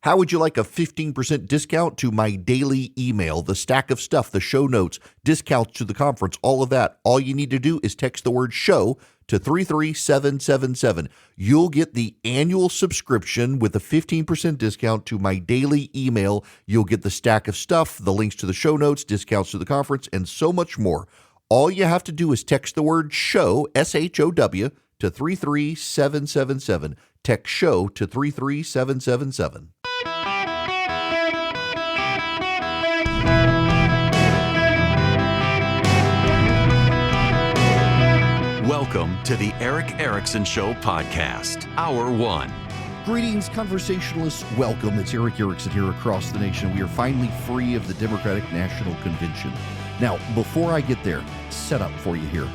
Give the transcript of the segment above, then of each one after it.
How would you like a 15% discount to my daily email, the stack of stuff, the show notes, discounts to the conference, all of that? All you need to do is text the word show to 33777. You'll get the annual subscription with a 15% discount to my daily email. You'll get the stack of stuff, the links to the show notes, discounts to the conference, and so much more. All you have to do is text the word show, SHOW, to 33777. Text show to 33777. Welcome to the Eric Erickson Show podcast, Hour 1. Greetings, conversationalists. Welcome. It's Eric Erickson here across the nation. We are finally free of the Democratic National Convention. Now, before I get there, set up for you here.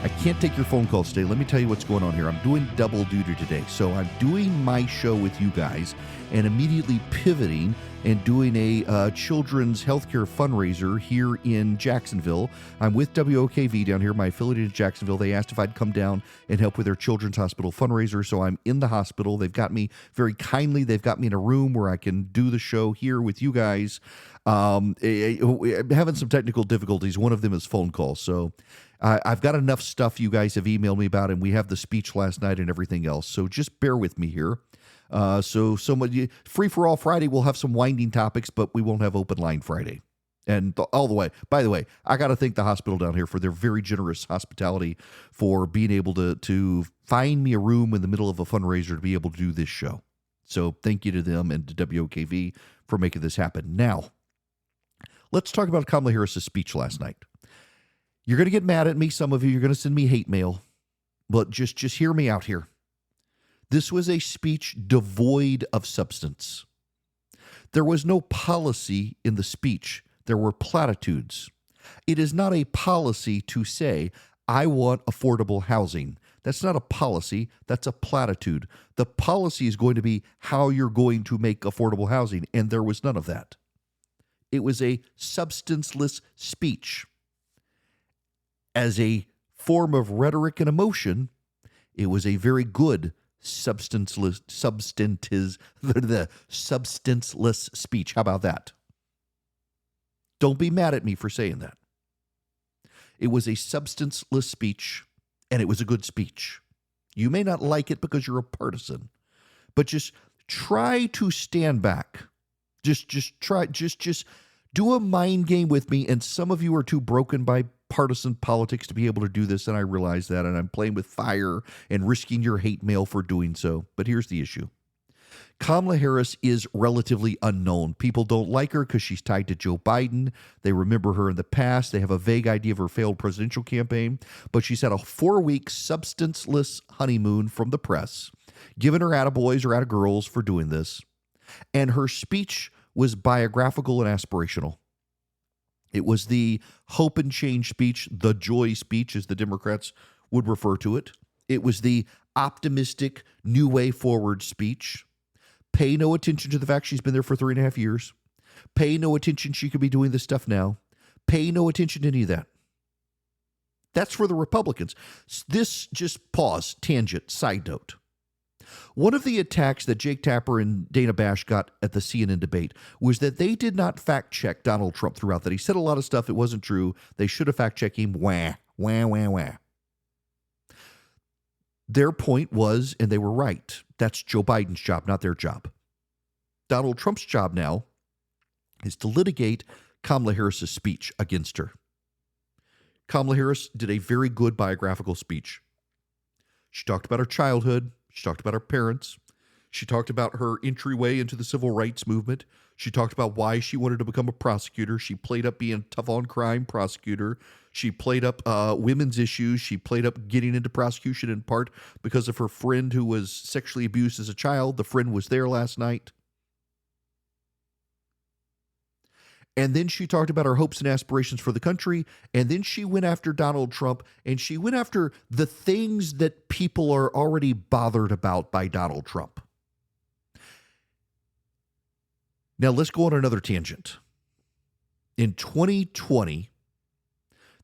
I can't take your phone calls today. Let me tell you what's going on here. I'm doing double duty today. So I'm doing my show with you guys and immediately pivoting and doing a children's healthcare fundraiser here in Jacksonville. I'm with WOKV down here, my affiliate in Jacksonville. They asked if I'd come down and help with their children's hospital fundraiser. So I'm in the hospital. They've got me very kindly. They've got me in a room where I can do the show here with you guys. I'm having some technical difficulties. One of them is phone calls. So I've got enough stuff you guys have emailed me about, and we have the speech last night and everything else. So just bear with me here. So Free for All Friday, we'll have some winding topics, but we won't have Open Line Friday. And all the way, by the way, I got to thank the hospital down here for their very generous hospitality for being able to find me a room in the middle of a fundraiser to be able to do this show. So thank you to them and to WOKV for making this happen. Now, let's talk about Kamala Harris's speech last night. You're going to get mad at me, some of you. You're going to send me hate mail. But just hear me out here. This was a speech devoid of substance. There was no policy in the speech. There were platitudes. It is not a policy to say, I want affordable housing. That's not a policy. That's a platitude. The policy is going to be how you're going to make affordable housing, and there was none of that. It was a substanceless speech. As a form of rhetoric and emotion, it was a very good substanceless speech. How about that? Don't be mad at me for saying that. It was a substanceless speech, and it was a good speech. You may not like it because you're a partisan, but just try to stand back. Just do a mind game with me, and some of you are too broken by partisan politics to be able to do this, and I realize that, and I'm playing with fire and risking your hate mail for doing so. But here's the issue. Kamala Harris is relatively unknown. People don't like her because she's tied to Joe Biden. They remember her in the past. They have a vague idea of her failed presidential campaign, but she's had a 4-week substanceless honeymoon from the press, giving her attaboys or attagirls for doing this, and her speech was biographical and aspirational. It was the hope and change speech, the joy speech, as the Democrats would refer to it. It was the optimistic new way forward speech. Pay no attention to the fact she's been there for 3.5 years. Pay no attention she could be doing this stuff now. Pay no attention to any of that. That's for the Republicans. This just pause, tangent, side note. One of the attacks that Jake Tapper and Dana Bash got at the CNN debate was that they did not fact-check Donald Trump throughout that. He said a lot of stuff that wasn't true. They should have fact-checked him. Wah, wah, wah, wah. Their point was, and they were right, that's Joe Biden's job, not their job. Donald Trump's job now is to litigate Kamala Harris's speech against her. Kamala Harris did a very good biographical speech. She talked about her childhood. She talked about her parents. She talked about her entryway into the civil rights movement. She talked about why she wanted to become a prosecutor. She played up being a tough on crime prosecutor. She played up women's issues. She played up getting into prosecution in part because of her friend who was sexually abused as a child. The friend was there last night. And then she talked about her hopes and aspirations for the country. And then she went after Donald Trump, and she went after the things that people are already bothered about by Donald Trump. Now, let's go on another tangent. In 2020,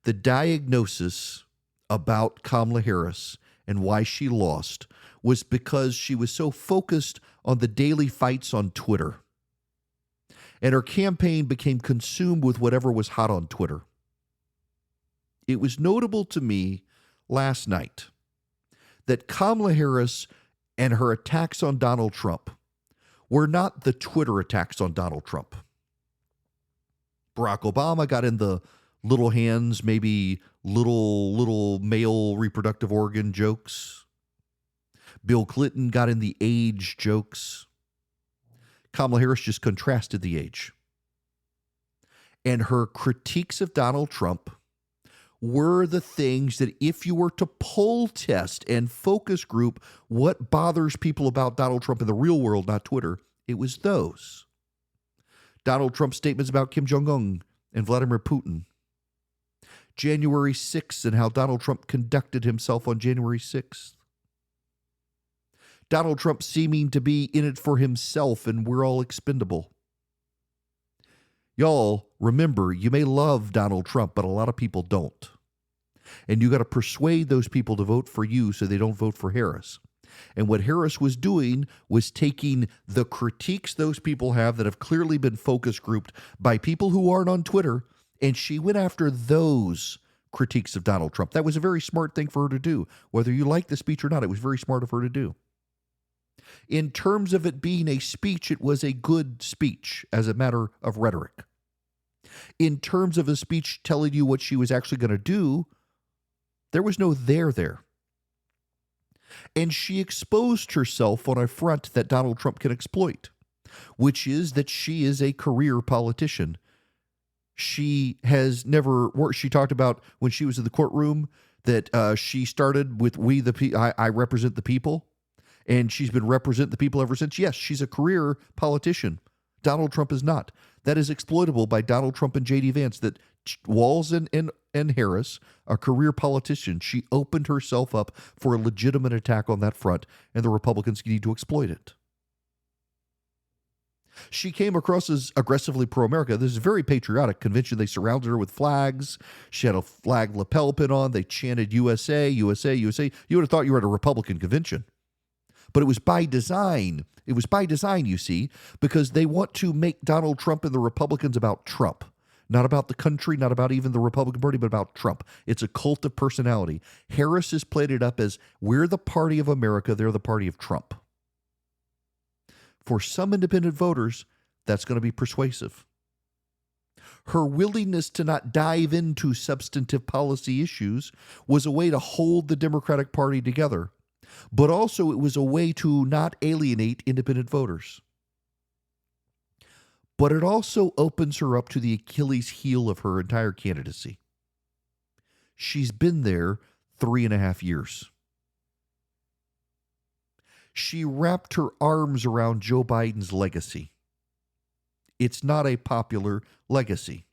the diagnosis about Kamala Harris and why she lost was because she was so focused on the daily fights on Twitter. and her campaign became consumed with whatever was hot on Twitter. It was notable to me last night that Kamala Harris and her attacks on Donald Trump were not the Twitter attacks on Donald Trump. Barack Obama got in the little hands, maybe little male reproductive organ jokes. Bill Clinton got in the age jokes. Kamala Harris just contrasted the age. And her critiques of Donald Trump were the things that if you were to poll test and focus group what bothers people about Donald Trump in the real world, not Twitter, it was those. Donald Trump's statements about Kim Jong-un and Vladimir Putin. January 6th and how Donald Trump conducted himself on January 6th. Donald Trump seeming to be in it for himself and we're all expendable. Y'all, remember, you may love Donald Trump, but a lot of people don't. And you got to persuade those people to vote for you so they don't vote for Harris. And what Harris was doing was taking the critiques those people have that have clearly been focus grouped by people who aren't on Twitter, and she went after those critiques of Donald Trump. That was a very smart thing for her to do. Whether you like the speech or not, it was very smart of her to do. In terms of it being a speech, it was a good speech as a matter of rhetoric. In terms of a speech telling you what she was actually going to do, there was no there. And she exposed herself on a front that Donald Trump can exploit, which is that she is a career politician. She has never worked. She talked about when she was in the courtroom that she started with I represent the people, and she's been representing the people ever since. Yes, she's a career politician. Donald Trump is not. That is exploitable by Donald Trump and J.D. Vance, that Walz and Harris, a career politician, she opened herself up for a legitimate attack on that front, and the Republicans need to exploit it. She came across as aggressively pro-America. This is a very patriotic convention. They surrounded her with flags. She had a flag lapel pin on. They chanted USA, USA, USA. You would have thought you were at a Republican convention. But it was by design. It was by design, you see, because they want to make Donald Trump and the Republicans about Trump. Not about the country, not about even the Republican Party, but about Trump. It's a cult of personality. Harris has played it up as, we're the party of America, they're the party of Trump. For some independent voters, that's going to be persuasive. Her willingness to not dive into substantive policy issues was a way to hold the Democratic Party together. But also it was a way to not alienate independent voters. But it also opens her up to the Achilles heel of her entire candidacy. She's been there 3.5 years. She wrapped her arms around Joe Biden's legacy. It's not a popular legacy.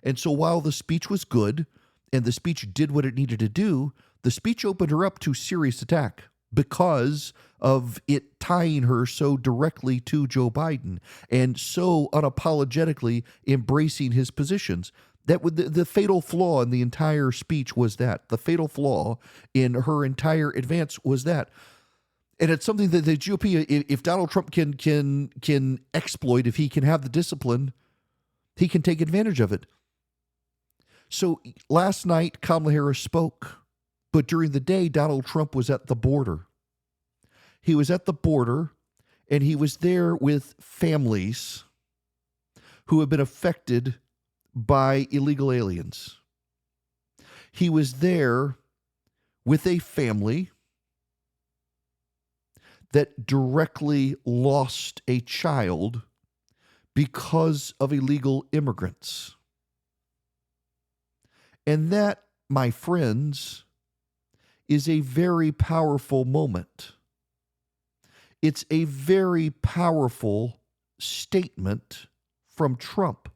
And so while the speech was good and the speech did what it needed to do, the speech opened her up to serious attack because of it tying her so directly to Joe Biden and so unapologetically embracing his positions. That would the fatal flaw in the entire speech was that. The fatal flaw in her entire advance was that. And it's something that the GOP, if Donald Trump can exploit, if he can have the discipline, he can take advantage of it. So last night, Kamala Harris spoke. But during the day, Donald Trump was at the border. He was at the border, and he was there with families who have been affected by illegal aliens. He was there with a family that directly lost a child because of illegal immigrants. And that, my friends, is a very powerful moment. It's a very powerful statement from Trump.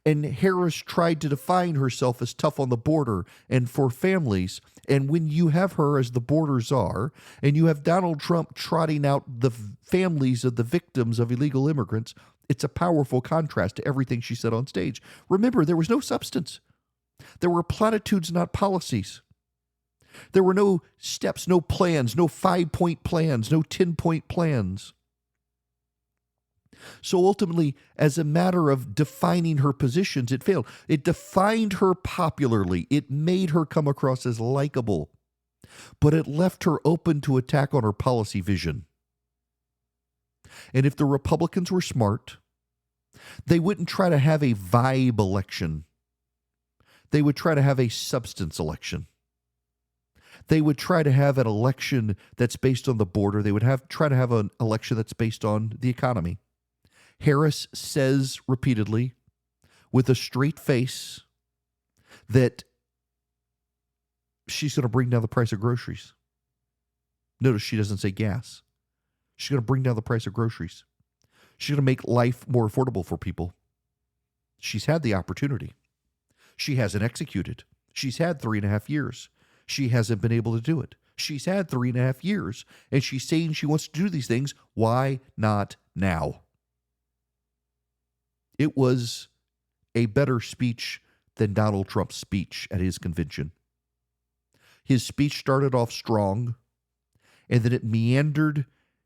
And Harris tried to define herself as tough on the border and for families. And when you have her as the border czar, and you have Donald Trump trotting out the families of the victims of illegal immigrants, it's a powerful contrast to everything she said on stage. Remember, there was no substance. There were platitudes, not policies. There were no steps, no plans, no 5-point plans, no 10-point plans. So ultimately, as a matter of defining her positions, it failed. It defined her popularly. It made her come across as likable, but it left her open to attack on her policy vision. And if the Republicans were smart, they wouldn't try to have a vibe election. They would try to have a substance election. They would try to have an election that's based on the border. They would try to have an election that's based on the economy. Harris says repeatedly, with a straight face, that she's going to bring down the price of groceries. Notice she doesn't say gas. She's going to bring down the price of groceries. She's going to make life more affordable for people. She's had the opportunity. She hasn't executed. She's had 3.5 years. She hasn't been able to do it. She's had 3.5 years, and she's saying she wants to do these things. Why not now? It was a better speech than Donald Trump's speech at his convention. His speech started off strong, and then it meandered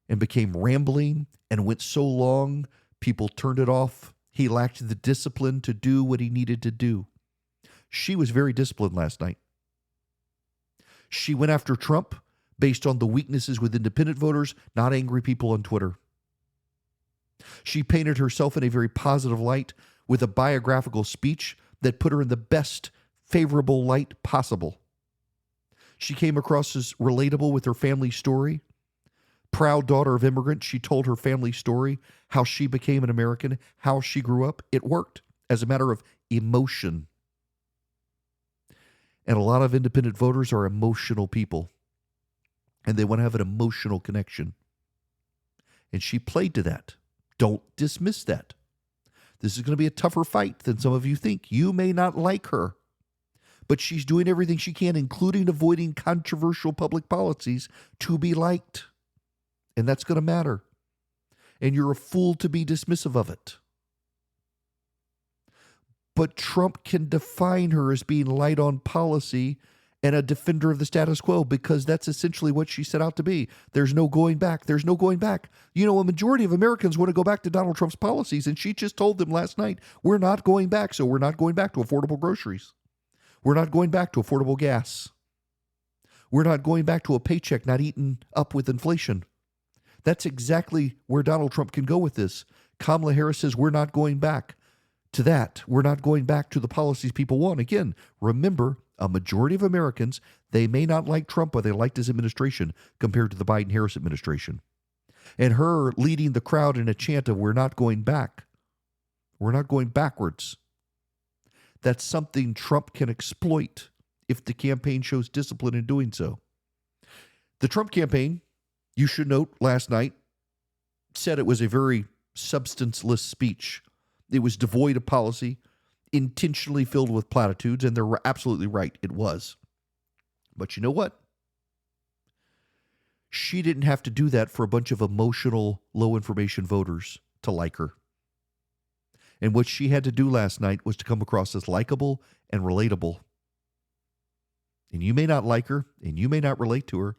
and became rambling and went so long, people turned it off. He lacked the discipline to do what he needed to do. She was very disciplined last night. She went after Trump based on the weaknesses with independent voters, not angry people on Twitter. She painted herself in a very positive light with a biographical speech that put her in the best favorable light possible. She came across as relatable with her family story. Proud daughter of immigrants, she told her family story, how she became an American, how she grew up. It worked as a matter of emotion. And a lot of independent voters are emotional people, and they want to have an emotional connection. And she played to that. Don't dismiss that. This is going to be a tougher fight than some of you think. You may not like her, but she's doing everything she can, including avoiding controversial public policies, to be liked. And that's going to matter. And you're a fool to be dismissive of it. But Trump can define her as being light on policy and a defender of the status quo, because that's essentially what she set out to be. There's no going back. There's no going back. You know, a majority of Americans want to go back to Donald Trump's policies, and she just told them last night, we're not going back. So we're not going back to affordable groceries. We're not going back to affordable gas. We're not going back to a paycheck not eaten up with inflation. That's exactly where Donald Trump can go with this. Kamala Harris says we're not going back to that. We're not going back to the policies people want. Again, remember, a majority of Americans, they may not like Trump, but they liked his administration compared to the Biden-Harris administration. And her leading the crowd in a chant of we're not going back. We're not going backwards. That's something Trump can exploit if the campaign shows discipline in doing so. The Trump campaign, you should note, last night said it was a very substanceless speech. It was devoid of policy, intentionally filled with platitudes, and they're absolutely right. It was. But you know what? She didn't have to do that for a bunch of emotional, low-information voters to like her. And what she had to do last night was to come across as likable and relatable. And you may not like her, and you may not relate to her,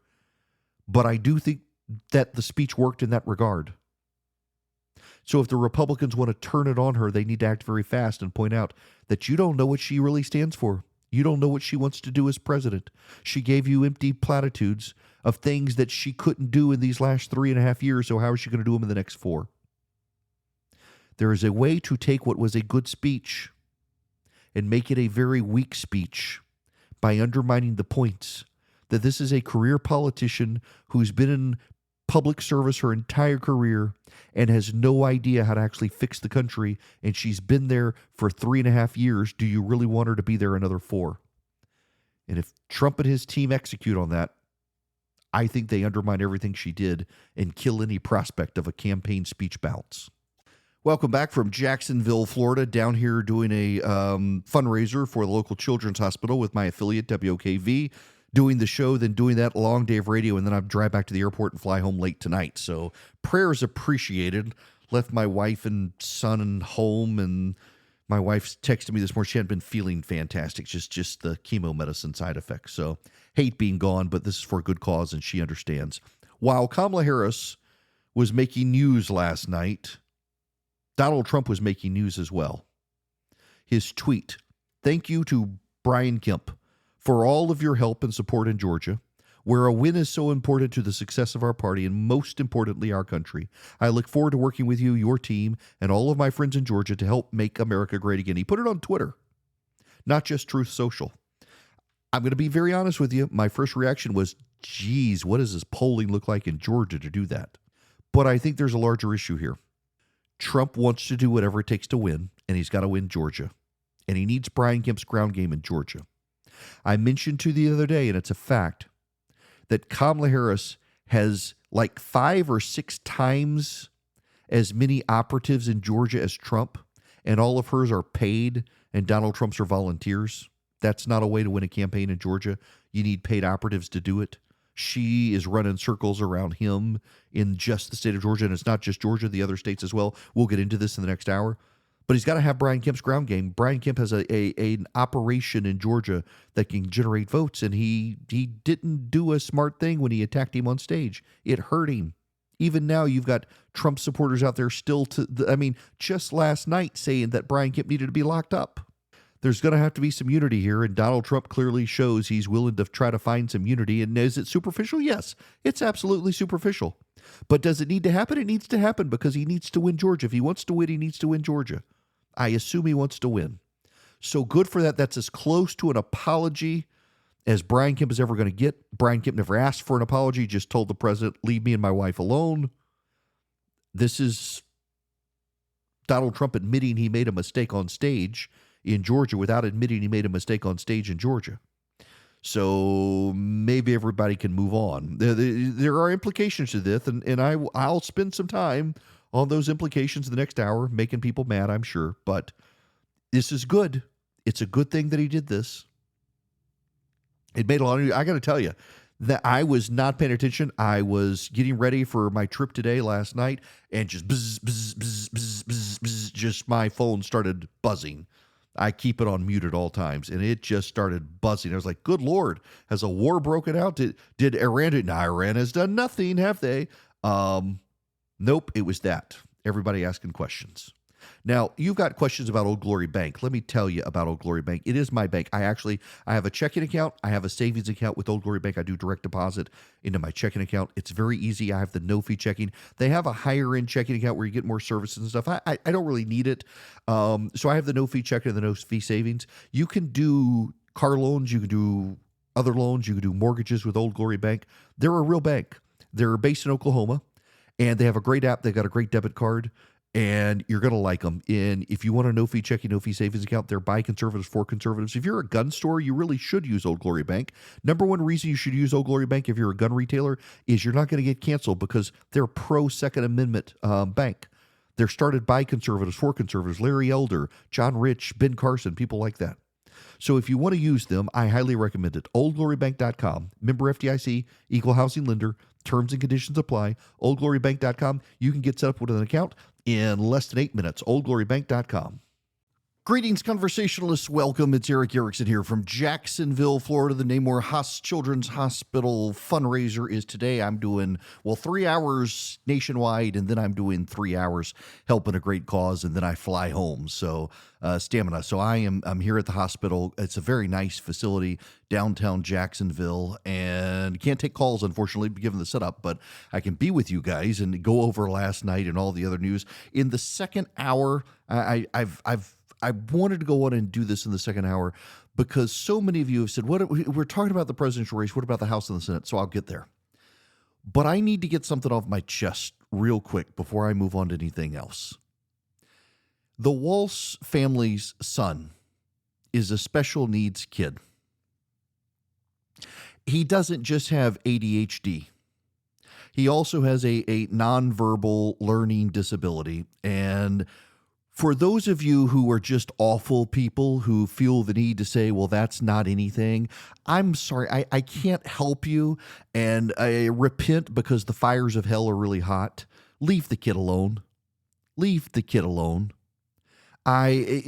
but I do think that the speech worked in that regard. So if the Republicans want to turn it on her, they need to act very fast and point out that you don't know what she really stands for. You don't know what she wants to do as president. She gave you empty platitudes of things that she couldn't do in these last 3.5 years, so how is she going to do them in the next 4? There is a way to take what was a good speech and make it a very weak speech by undermining the points that this is a career politician who's been in public service her entire career and has no idea how to actually fix the country, and she's been there for 3.5 years. Do you really want her to be there another 4? And if Trump and his team execute on that, I think they undermine everything she did and kill any prospect of a campaign speech bounce. Welcome back from Jacksonville, Florida, down here doing a fundraiser for the local children's hospital with my affiliate, WOKV. Doing the show, then doing that long day of radio, and then I'll drive back to the airport and fly home late tonight. So prayers appreciated. Left my wife and son home, and my wife texted me this morning. She hadn't been feeling fantastic, just the chemo medicine side effects. So hate being gone, but this is for a good cause, and she understands. While Kamala Harris was making news last night, Donald Trump was making news as well. His tweet, "Thank you to Brian Kemp for all of your help and support in Georgia, where a win is so important to the success of our party and most importantly, our country. I look forward to working with you, your team, and all of my friends in Georgia to help make America great again." He put it on Twitter, not just Truth Social. I'm going to be very honest with you. My first reaction was, geez, what does this polling look like in Georgia to do that? But I think there's a larger issue here. Trump wants to do whatever it takes to win, and he's got to win Georgia. And he needs Brian Kemp's ground game in Georgia. I mentioned to you the other day, and it's a fact, that Kamala Harris has like 5 or 6 times as many operatives in Georgia as Trump, and all of hers are paid, and Donald Trump's are volunteers. That's not a way to win a campaign in Georgia. You need paid operatives to do it. She is running circles around him in just the state of Georgia, and it's not just Georgia, the other states as well. We'll get into this in the next hour. But he's got to have Brian Kemp's ground game. Brian Kemp has an operation in Georgia that can generate votes, and he didn't do a smart thing when he attacked him on stage. It hurt him. Even now, you've got Trump supporters out there still just last night saying that Brian Kemp needed to be locked up. There's going to have to be some unity here, and Donald Trump clearly shows he's willing to try to find some unity. And is it superficial? Yes, it's absolutely superficial. But does it need to happen? It needs to happen because he needs to win Georgia. If he wants to win, he needs to win Georgia. I assume he wants to win. So good for that. That's as close to an apology as Brian Kemp is ever going to get. Brian Kemp never asked for an apology, just told the president, leave me and my wife alone. This is Donald Trump admitting he made a mistake on stage in Georgia without admitting he made a mistake on stage in Georgia. So maybe everybody can move on. There are implications to this, and I'll spend some time on those implications in the next hour, making people mad, I'm sure. But this is good. It's a good thing that he did this. It made a lot of news. I got to tell you that I was not paying attention. I was getting ready for my trip today last night, and just buzz, buzz, buzz, buzz, buzz, buzz, just my phone started buzzing. I keep it on mute at all times, and it just started buzzing. I was like, good Lord, has a war broken out? Did Iran do it? No, Iran has done nothing, have they? Nope, it was that. Everybody asking questions. Now, you've got questions about Old Glory Bank. Let me tell you about Old Glory Bank. It is my bank. I have a checking account. I have a savings account with Old Glory Bank. I do direct deposit into my checking account. It's very easy. I have the no-fee checking. They have a higher-end checking account where you get more services and stuff. I don't really need it. So I have the no-fee checking and the no-fee savings. You can do car loans. You can do other loans. You can do mortgages with Old Glory Bank. They're a real bank. They're based in Oklahoma, and they have a great app. They've got a great debit card. And you're going to like them. And if you want a no-fee checking, no-fee savings account, they're by conservatives for conservatives. If you're a gun store, you really should use Old Glory Bank. Number one reason you should use Old Glory Bank if you're a gun retailer is you're not going to get canceled because they're pro-Second Amendment bank. They're started by conservatives for conservatives. Larry Elder, John Rich, Ben Carson, people like that. So if you want to use them, I highly recommend it. OldGloryBank.com. Member FDIC, equal housing lender. Terms and conditions apply. OldGloryBank.com. You can get set up with an account in less than 8 minutes. OldGloryBank.com. Greetings, conversationalists. Welcome. It's Eric Erickson here from Jacksonville, Florida. The Namor Children's Hospital fundraiser is today. I'm doing, 3 hours nationwide, and then I'm doing 3 hours helping a great cause, and then I fly home. So stamina. So I'm here at the hospital. It's a very nice facility, downtown Jacksonville, and can't take calls, unfortunately, given the setup, but I can be with you guys and go over last night and all the other news. In the second hour, I wanted to go on and do this in the second hour because so many of you have said, we're talking about the presidential race. What about the House and the Senate? So I'll get there. But I need to get something off my chest real quick before I move on to anything else. The Walsh family's son is a special needs kid. He doesn't just have ADHD. He also has a nonverbal learning disability. And for those of you who are just awful people who feel the need to say, well, that's not anything, I'm sorry, I can't help you, and I repent because the fires of hell are really hot. Leave the kid alone. Leave the kid alone. I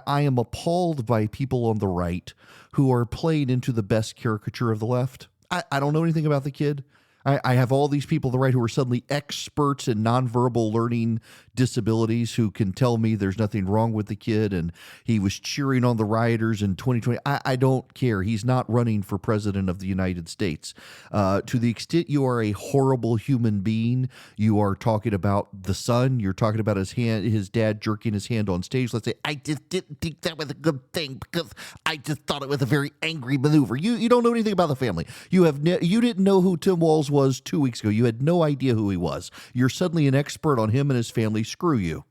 am appalled by people on the right who are playing into the best caricature of the left. I don't know anything about the kid. I have all these people on the right who are suddenly experts in nonverbal learning disabilities who can tell me there's nothing wrong with the kid and he was cheering on the rioters in 2020. I don't care. He's not running for president of the United States. To the extent you are a horrible human being, you are talking about the son, you're talking about his dad jerking his hand on stage. Let's say, I just didn't think that was a good thing because I just thought it was a very angry maneuver. You don't know anything about the family. You didn't know who Tim Walz was 2 weeks ago. You had no idea who he was. You're suddenly an expert on him and his family. Screw you.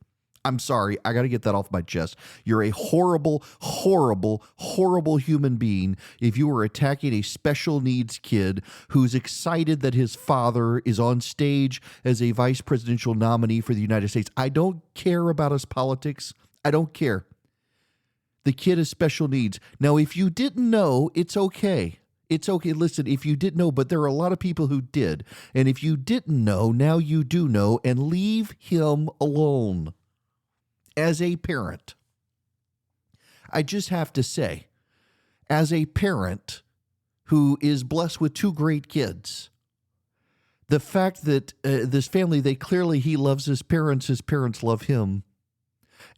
I'm sorry. I got to get that off my chest. You're a horrible, horrible, horrible human being if you are attacking a special needs kid who's excited that his father is on stage as a vice presidential nominee for the United States. I don't care about his politics. I don't care. The kid has special needs. Now, if you didn't know, it's okay. It's okay. Listen, if you didn't know, but there are a lot of people who did. And if you didn't know, now you do know, and leave him alone. As a parent, I just have to say, as a parent who is blessed with two great kids, the fact that this family, he loves his parents love him.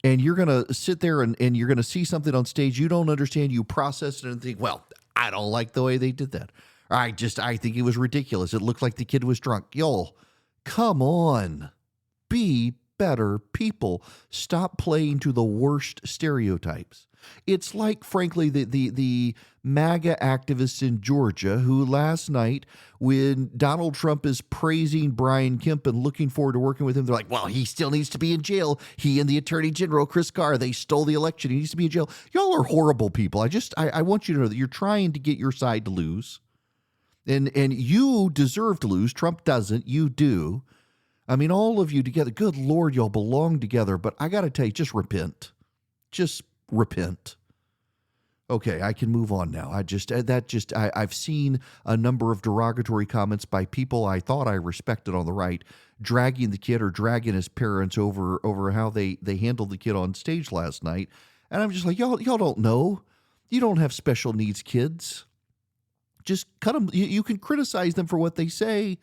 And you're going to sit there and you're going to see something on stage you don't understand, you process it and think, well, I don't like the way they did that. I think it was ridiculous. It looked like the kid was drunk. Y'all, come on. Be better people. Stop playing to the worst stereotypes. It's like, frankly, the MAGA activists in Georgia who last night, when Donald Trump is praising Brian Kemp and looking forward to working with him, they're like, well, he still needs to be in jail. He and the Attorney General, Chris Carr, they stole the election. He needs to be in jail. Y'all are horrible people. I want you to know that you're trying to get your side to lose. And you deserve to lose. Trump doesn't. You do. I mean, all of you together, good Lord, y'all belong together. But I got to tell you, just repent. Just repent. Okay, I can move on now. I've seen a number of derogatory comments by people I thought I respected on the right, dragging the kid or dragging his parents over how they handled the kid on stage last night. And I'm just like, y'all don't know. You don't have special needs kids. Just cut them. You can criticize them for what they say,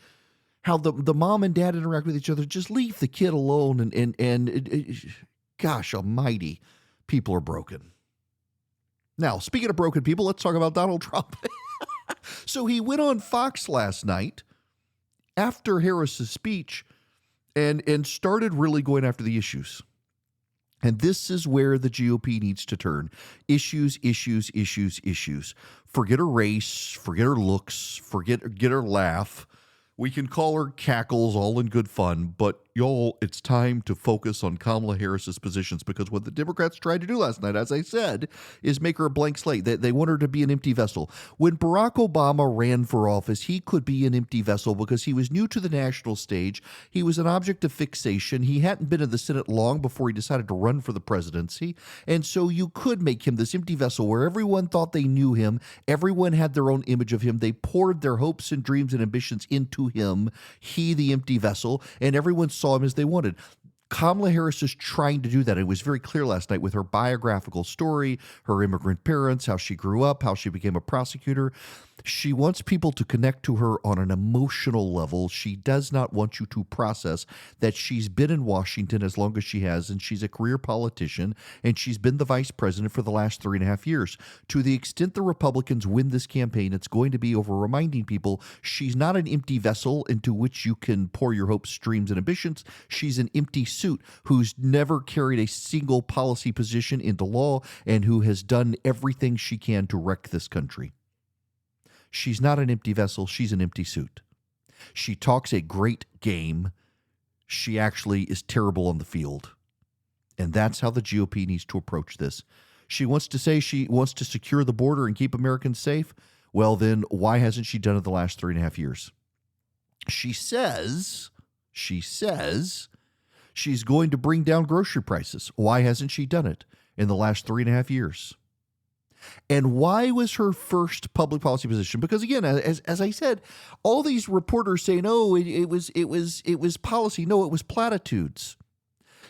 how the mom and dad interact with each other. Just leave the kid alone. And gosh almighty, people are broken. Now, speaking of broken people, let's talk about Donald Trump. So he went on Fox last night after Harris's speech and started really going after the issues. And this is where the GOP needs to turn. Issues, issues, issues, issues. Forget her race, forget her looks, get her laugh. We can call her cackles, all in good fun, but y'all, it's time to focus on Kamala Harris's positions, because what the Democrats tried to do last night, as I said, is make her a blank slate. They want her to be an empty vessel. When Barack Obama ran for office, he could be an empty vessel because he was new to the national stage. He was an object of fixation. He hadn't been in the Senate long before he decided to run for the presidency. And so you could make him this empty vessel where everyone thought they knew him. Everyone had their own image of him. They poured their hopes and dreams and ambitions into him, he the empty vessel, and everyone saw him as they wanted. Kamala Harris is trying to do that. It was very clear last night with her biographical story, her immigrant parents, how she grew up, how she became a prosecutor. She wants people to connect to her on an emotional level. She does not want you to process that she's been in Washington as long as she has, and she's a career politician, and she's been the vice president for the last 3.5 years. To the extent the Republicans win this campaign, it's going to be over reminding people she's not an empty vessel into which you can pour your hopes, dreams, and ambitions. She's an empty suit who's never carried a single policy position into law and who has done everything she can to wreck this country. She's not an empty vessel. She's an empty suit. She talks a great game. She actually is terrible on the field. And that's how the GOP needs to approach this. She wants to say she wants to secure the border and keep Americans safe. Well, then why hasn't she done it the last 3.5 years? She says she's going to bring down grocery prices. Why hasn't she done it in the last 3.5 years? And why was her first public policy position? Because again, as I said, all these reporters say, no, it was policy. No, it was platitudes.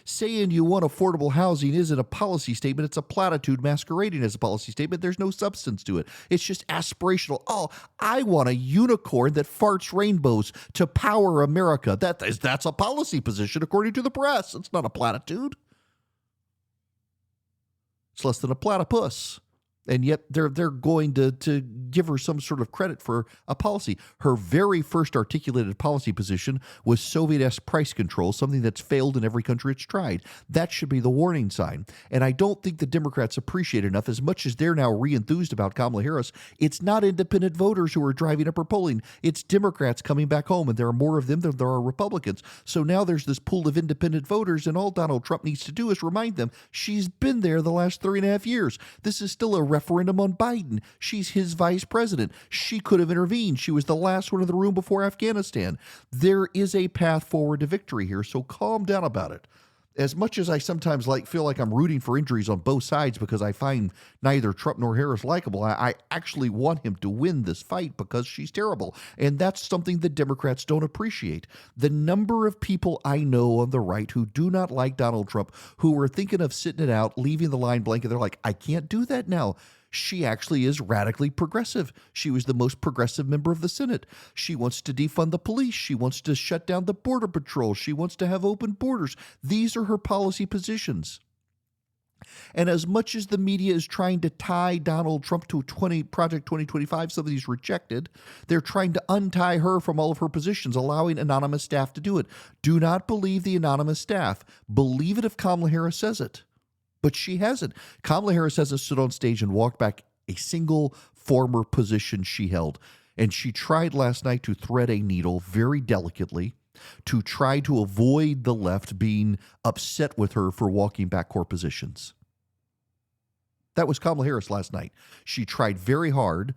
saying you want affordable housing isn't a policy statement. It's a platitude masquerading as a policy statement. There's no substance to it. It's just aspirational. Oh, I want a unicorn that farts rainbows to power America. That's a policy position according to the press. It's not a platitude. It's less than a platypus. And yet they're going to give her some sort of credit for a policy. Her very first articulated policy position was Soviet-esque price control, something that's failed in every country it's tried. That should be the warning sign. And I don't think the Democrats appreciate enough, as much as they're now re-enthused about Kamala Harris, it's not independent voters who are driving up her polling. It's Democrats coming back home, and there are more of them than there are Republicans. So now there's this pool of independent voters, and all Donald Trump needs to do is remind them she's been there the last 3.5 years. This is still a referendum on Biden. She's his vice president. She could have intervened. She was the last one in the room before Afghanistan. There is a path forward to victory here, so calm down about it. As much as I sometimes feel like I'm rooting for injuries on both sides because I find neither Trump nor Harris likable, I actually want him to win this fight because she's terrible. And that's something the Democrats don't appreciate. The number of people I know on the right who do not like Donald Trump, who were thinking of sitting it out, leaving the line blank, and they're like, I can't do that now. She actually is radically progressive. She was the most progressive member of the Senate. She wants to defund the police. She wants to shut down the Border Patrol. She wants to have open borders. These are her policy positions. And as much as the media is trying to tie Donald Trump to Project 2025, something he's rejected, they're trying to untie her from all of her positions, allowing anonymous staff to do it. Do not believe the anonymous staff. Believe it if Kamala Harris says it. But she hasn't. Kamala Harris hasn't stood on stage and walked back a single former position she held. And she tried last night to thread a needle very delicately to try to avoid the left being upset with her for walking back core positions. That was Kamala Harris last night. She tried very hard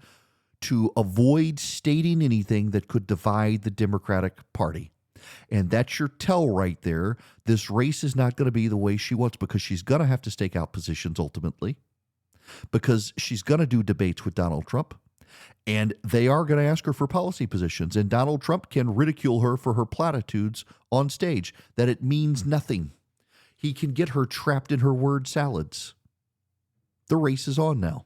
to avoid stating anything that could divide the Democratic Party. And that's your tell right there. This race is not going to be the way she wants, because she's going to have to stake out positions ultimately, because she's going to do debates with Donald Trump, and they are going to ask her for policy positions. And Donald Trump can ridicule her for her platitudes on stage, that it means nothing. He can get her trapped in her word salads. The race is on now.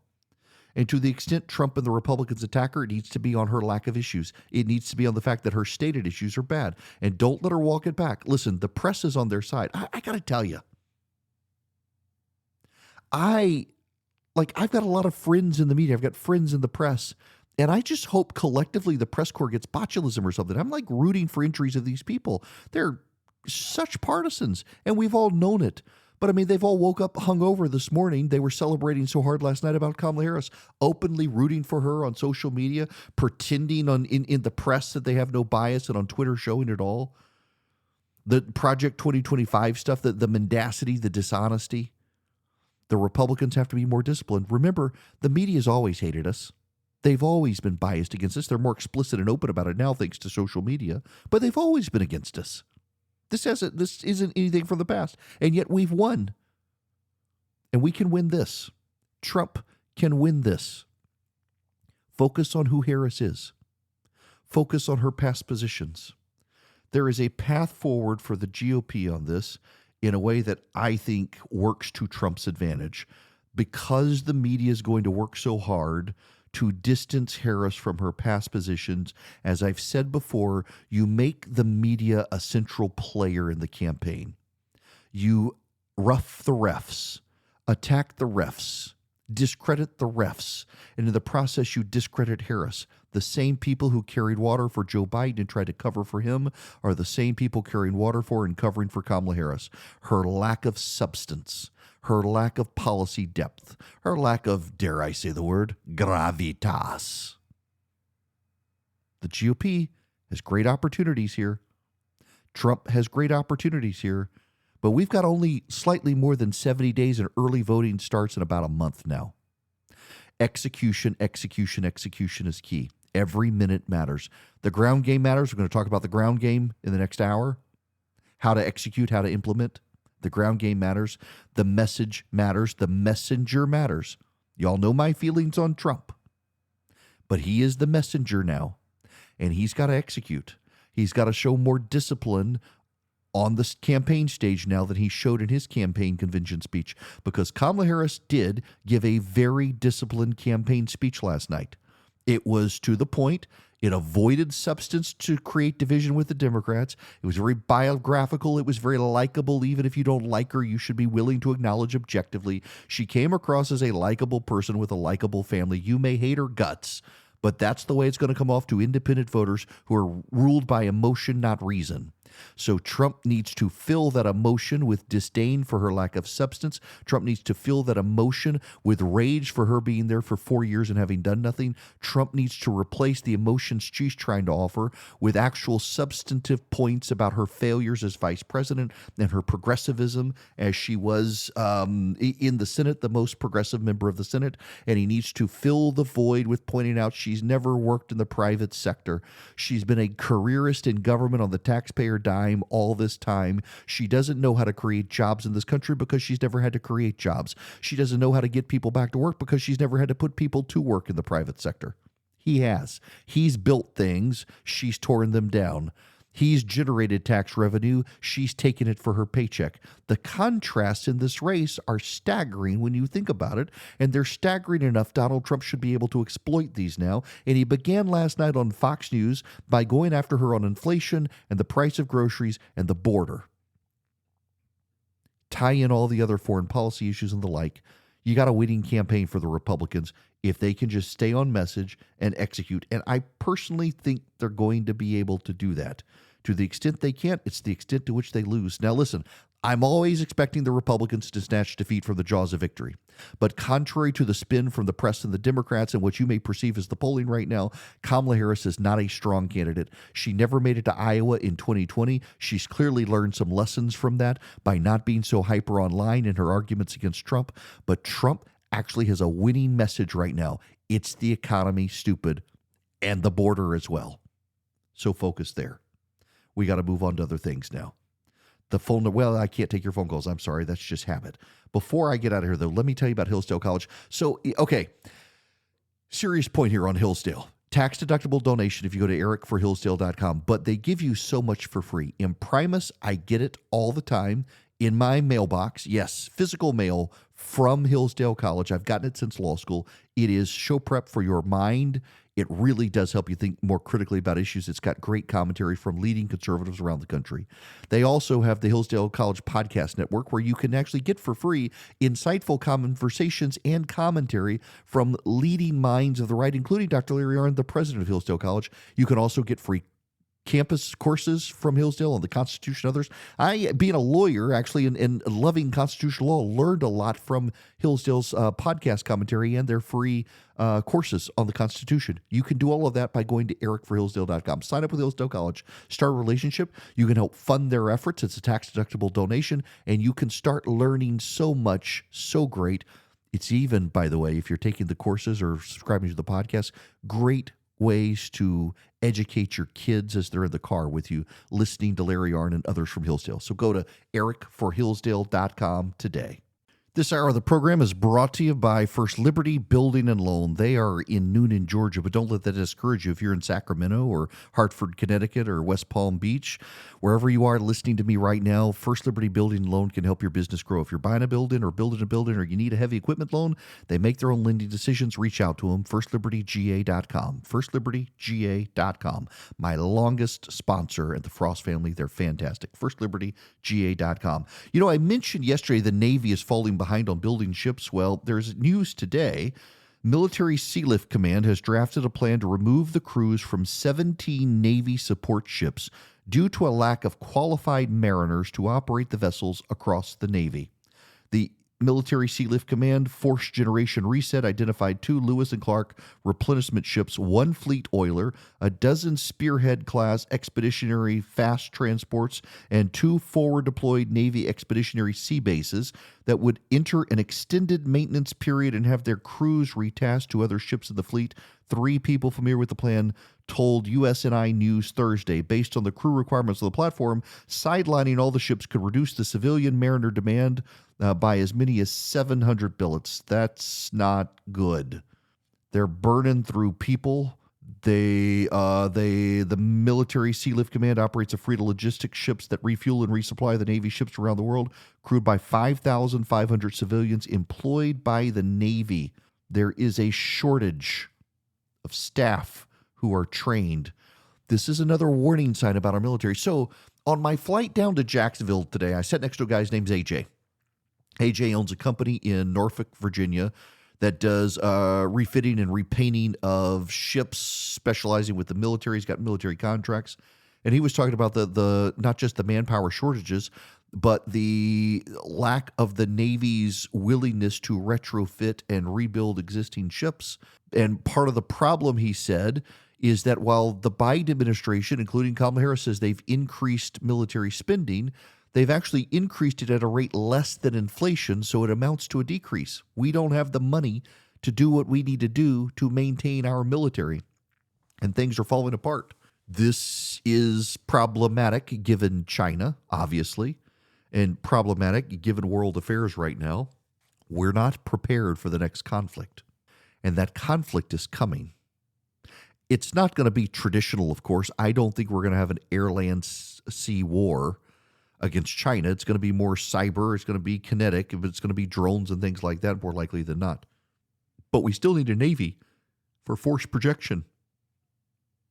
And to the extent Trump and the Republicans attack her, it needs to be on her lack of issues. It needs to be on the fact that her stated issues are bad. And don't let her walk it back. Listen, the press is on their side. I got to tell you, I've got a lot of friends in the media. I've got friends in the press. And I just hope collectively the press corps gets botulism or something. I'm rooting for injuries of these people. They're such partisans, and we've all known it. But, I mean, they've all woke up hungover this morning. They were celebrating so hard last night about Kamala Harris, openly rooting for her on social media, pretending in the press that they have no bias, and on Twitter showing it all. The Project 2025 stuff, the mendacity, the dishonesty. The Republicans have to be more disciplined. Remember, the media's always hated us. They've always been biased against us. They're more explicit and open about it now thanks to social media. But they've always been against us. This isn't anything from the past, and yet we've won. And we can win this. Trump can win this. Focus on who Harris is. Focus on her past positions. There is a path forward for the GOP on this in a way that I think works to Trump's advantage, because the media is going to work so hard to distance Harris from her past positions. As I've said before, you make the media a central player in the campaign. You rough the refs, attack the refs, discredit the refs, and in the process you discredit Harris. The same people who carried water for Joe Biden and tried to cover for him are the same people carrying water for and covering for Kamala Harris. Her lack of substance, her lack of policy depth, her lack of, dare I say the word, gravitas. The GOP has great opportunities here. Trump has great opportunities here. But we've got only slightly more than 70 days, and early voting starts in about a month now. Execution, execution, execution is key. Every minute matters. The ground game matters. We're going to talk about the ground game in the next hour. How to execute, how to implement. The ground game matters. The message matters. The messenger matters. Y'all know my feelings on Trump. But he is the messenger now, and he's got to execute. He's got to show more discipline on the campaign stage now than he showed in his campaign convention speech, because Kamala Harris did give a very disciplined campaign speech last night. It was to the point. It avoided substance to create division with the Democrats. It was very biographical. It was very likable. Even if you don't like her, you should be willing to acknowledge objectively. She came across as a likable person with a likable family. You may hate her guts, but that's the way it's going to come off to independent voters who are ruled by emotion, not reason. So Trump needs to fill that emotion with disdain for her lack of substance. Trump needs to fill that emotion with rage for her being there for 4 years and having done nothing. Trump needs to replace the emotions she's trying to offer with actual substantive points about her failures as vice president and her progressivism as she was in the Senate, the most progressive member of the Senate. And he needs to fill the void with pointing out she's never worked in the private sector. She's been a careerist in government on the taxpayer dime all this time. She doesn't know how to create jobs in this country because she's never had to create jobs. She doesn't know how to get people back to work because she's never had to put people to work in the private sector. He has. He's built things. She's torn them down. He's generated tax revenue. She's taken it for her paycheck. The contrasts in this race are staggering when you think about it, and they're staggering enough. Donald Trump should be able to exploit these now, and he began last night on Fox News by going after her on inflation and the price of groceries and the border. Tie in all the other foreign policy issues and the like. You got a winning campaign for the Republicans if they can just stay on message and execute. And I personally think they're going to be able to do that. To the extent they can't, it's the extent to which they lose. Now, listen, I'm always expecting the Republicans to snatch defeat from the jaws of victory. But contrary to the spin from the press and the Democrats and what you may perceive as the polling right now, Kamala Harris is not a strong candidate. She never made it to Iowa in 2020. She's clearly learned some lessons from that by not being so hyper online in her arguments against Trump. But Trump actually has a winning message right now. It's the economy, stupid, and the border as well. So focus there. We got to move on to other things now. The phone, well, I can't take your phone calls. I'm sorry. That's just habit. Before I get out of here, though, let me tell you about Hillsdale College. So, okay, serious point here on Hillsdale. Tax-deductible donation if you go to ericforhillsdale.com, but they give you so much for free. Imprimis, I get it all the time in my mailbox. Yes, physical mail from Hillsdale College. I've gotten it since law school. It is show prep for your mind. It really does help you think more critically about issues. It's got great commentary from leading conservatives around the country. They also have the Hillsdale College Podcast Network, where you can actually get for free insightful conversations and commentary from leading minds of the right, including Dr. Larry Arnn, the president of Hillsdale College. You can also get free campus courses from Hillsdale on the Constitution and others. I, being a lawyer, actually, and loving constitutional law, learned a lot from Hillsdale's podcast commentary and their free courses on the Constitution. You can do all of that by going to ericforhillsdale.com. Sign up with Hillsdale College. Start a relationship. You can help fund their efforts. It's a tax-deductible donation, and you can start learning so much, so great. It's even, by the way, if you're taking the courses or subscribing to the podcast, great ways to educate your kids as they're in the car with you, listening to Larry Arnn and others from Hillsdale. So go to ericforhillsdale.com today. This hour of the program is brought to you by First Liberty Building and Loan. They are in Noonan, Georgia, but don't let that discourage you if you're in Sacramento or Hartford, Connecticut, or West Palm Beach. Wherever you are listening to me right now, First Liberty Building and Loan can help your business grow. If you're buying a building or building a building or you need a heavy equipment loan, they make their own lending decisions. Reach out to them, firstlibertyga.com. Firstlibertyga.com. My longest sponsor at the Frost family. They're fantastic. Firstlibertyga.com. You know, I mentioned yesterday the Navy is falling behind on building ships. Well, there's news today. Military Sealift Command has drafted a plan to remove the crews from 17 Navy support ships due to a lack of qualified mariners to operate the vessels across the Navy. The Military Sealift Command Force Generation Reset identified 2 Lewis and Clark replenishment ships, 1 fleet oiler, a dozen Spearhead-class expeditionary fast transports, and 2 forward-deployed Navy expeditionary sea bases that would enter an extended maintenance period and have their crews retasked to other ships of the fleet. 3 people familiar with the plan told USNI News Thursday, based on the crew requirements of the platform, sidelining all the ships could reduce the civilian mariner demand by as many as 700 billets. That's not good. They're burning through people The military Sea Lift Command operates a fleet of logistics ships that refuel and resupply the Navy ships around the world, crewed by 5,500 civilians employed by the Navy. There is a shortage of staff who are trained. This is another warning sign about our military. So on my flight down to Jacksonville today, I sat next to a guy named AJ. AJ owns a company in Norfolk, Virginia that does refitting and repainting of ships, specializing with the military. He's got military contracts. And he was talking about the not just the manpower shortages, but the lack of the Navy's willingness to retrofit and rebuild existing ships. And part of the problem, he said, is that while the Biden administration, including Kamala Harris, says they've increased military spending, they've actually increased it at a rate less than inflation, so it amounts to a decrease. We don't have the money to do what we need to do to maintain our military, and things are falling apart. This is problematic given China, obviously, and problematic given world affairs right now. We're not prepared for the next conflict, and that conflict is coming. It's not going to be traditional, of course. I don't think we're going to have an air-land-sea war against China. It's going to be more cyber, it's going to be kinetic, but it's going to be drones and things like that, more likely than not. But we still need a Navy for force projection.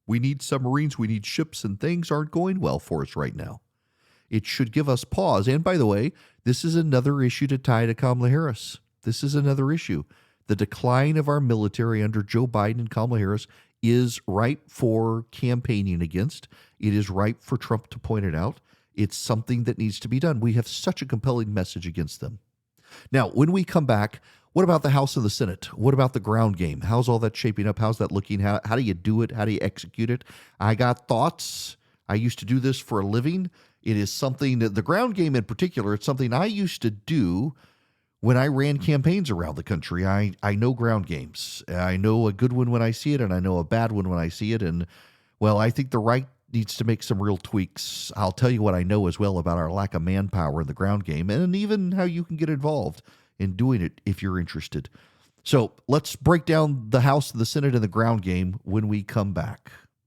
We need submarines, we need ships, and things aren't going well for us right now. It should give us pause. And by the way, this is another issue to tie to Kamala Harris. This is another issue. The decline of our military under Joe Biden and Kamala Harris is ripe for campaigning against. It is ripe for Trump to point it out. It's something that needs to be done. We have such a compelling message against them. Now, when we come back, what about the House and the Senate? What about the ground game? How's all that shaping up? How's that looking? How do you do it? How do you execute it? I got thoughts. I used to do this for a living. It is something that the ground game in particular, it's something I used to do when I ran campaigns around the country. I know ground games. I know a good one when I see it, and I know a bad one when I see it. And, well, I think the right needs to make some real tweaks. I'll tell you what I know as well about our lack of manpower in the ground game, and even how you can get involved in doing it if you're interested. So let's break down the House, the Senate, and the ground game when we come back.